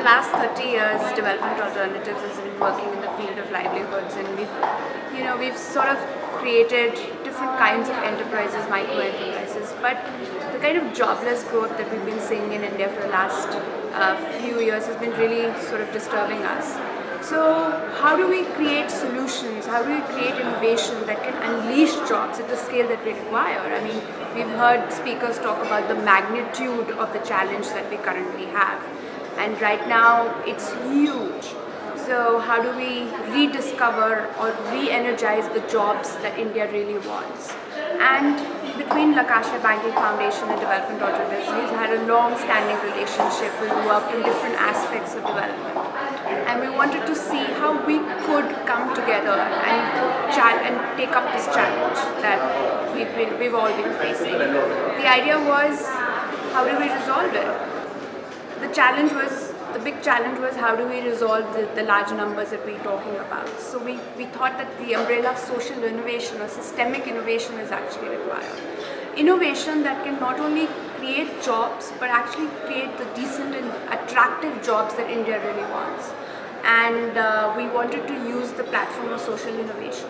last 30 years, Development Alternatives has been working in the field of livelihoods, and we've sort of created different kinds of enterprises, micro enterprises. But the kind of jobless growth that we've been seeing in India for the last few years has been really sort of disturbing us. So how do we create solutions? How do we create innovation that can unleash jobs at the scale that we require? I mean, we've heard speakers talk about the magnitude of the challenge that we currently have. And right now, it's huge. So how do we rediscover or re-energize the jobs that India really wants? And between Lakshya Banking Foundation and Development Alternatives, we've had a long-standing relationship. We've worked in different aspects of development. And we wanted to see how we could come together and take up this challenge that we've all been facing. The idea was, how do we resolve it? The big challenge was how do we resolve the large numbers that we're talking about. So we thought that the umbrella of social innovation or systemic innovation is actually required. Innovation that can not only create jobs but actually create the decent and attractive jobs that India really wants. And we wanted to use the platform of social innovation,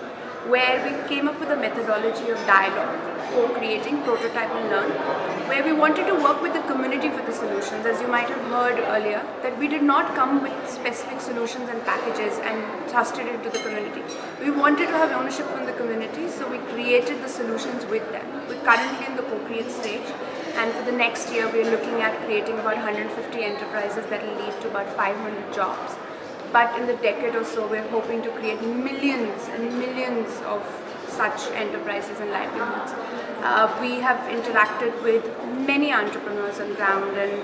where we came up with a methodology of dialogue, co-creating, prototype and learn, where we wanted to work with the community for the solutions. As you might have heard earlier, that we did not come with specific solutions and packages and trusted it to the community. We wanted to have ownership from the community, so we created the solutions with them. We're currently in the co-create stage, and for the next year we're looking at creating about 150 enterprises that will lead to about 500 jobs. But in the decade or so, we're hoping to create millions and millions of such enterprises and livelihoods. We have interacted with many entrepreneurs on ground, and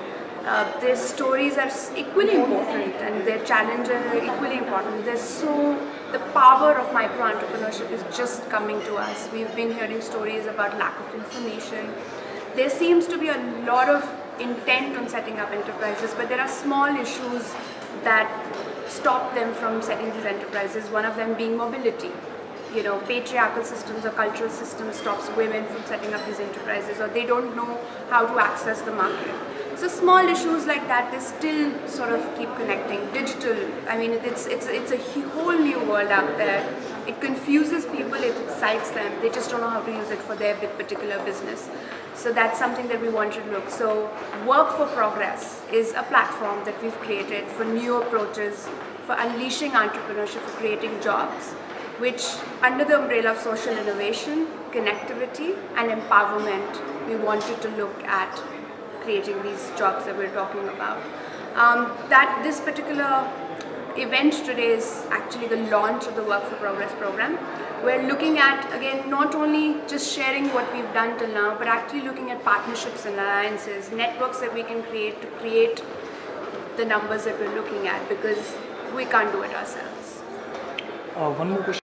their stories are equally important and their challenges are equally important. The power of micro-entrepreneurship is just coming to us. We've been hearing stories about lack of information. There seems to be a lot of intent on setting up enterprises, but there are small issues that stop them from setting these enterprises, one of them being mobility. You know, patriarchal systems or cultural systems stops women from setting up these enterprises, or they don't know how to access the market. So small issues like that, they still sort of keep connecting. Digital, I mean, it's a whole new world out there. It confuses people, it excites them. They just don't know how to use it for their particular business. So that's something that we want to look. So Work4Progress is a platform that we've created for new approaches, for unleashing entrepreneurship, for creating jobs, which under the umbrella of social innovation, connectivity and empowerment, we wanted to look at creating these jobs that we're talking about. This particular event today is actually the launch of the Work4Progress program. We're looking at, again, not only just sharing what we've done till now, but actually looking at partnerships and alliances, networks that we can create to create the numbers that we're looking at, because we can't do it ourselves. One more question.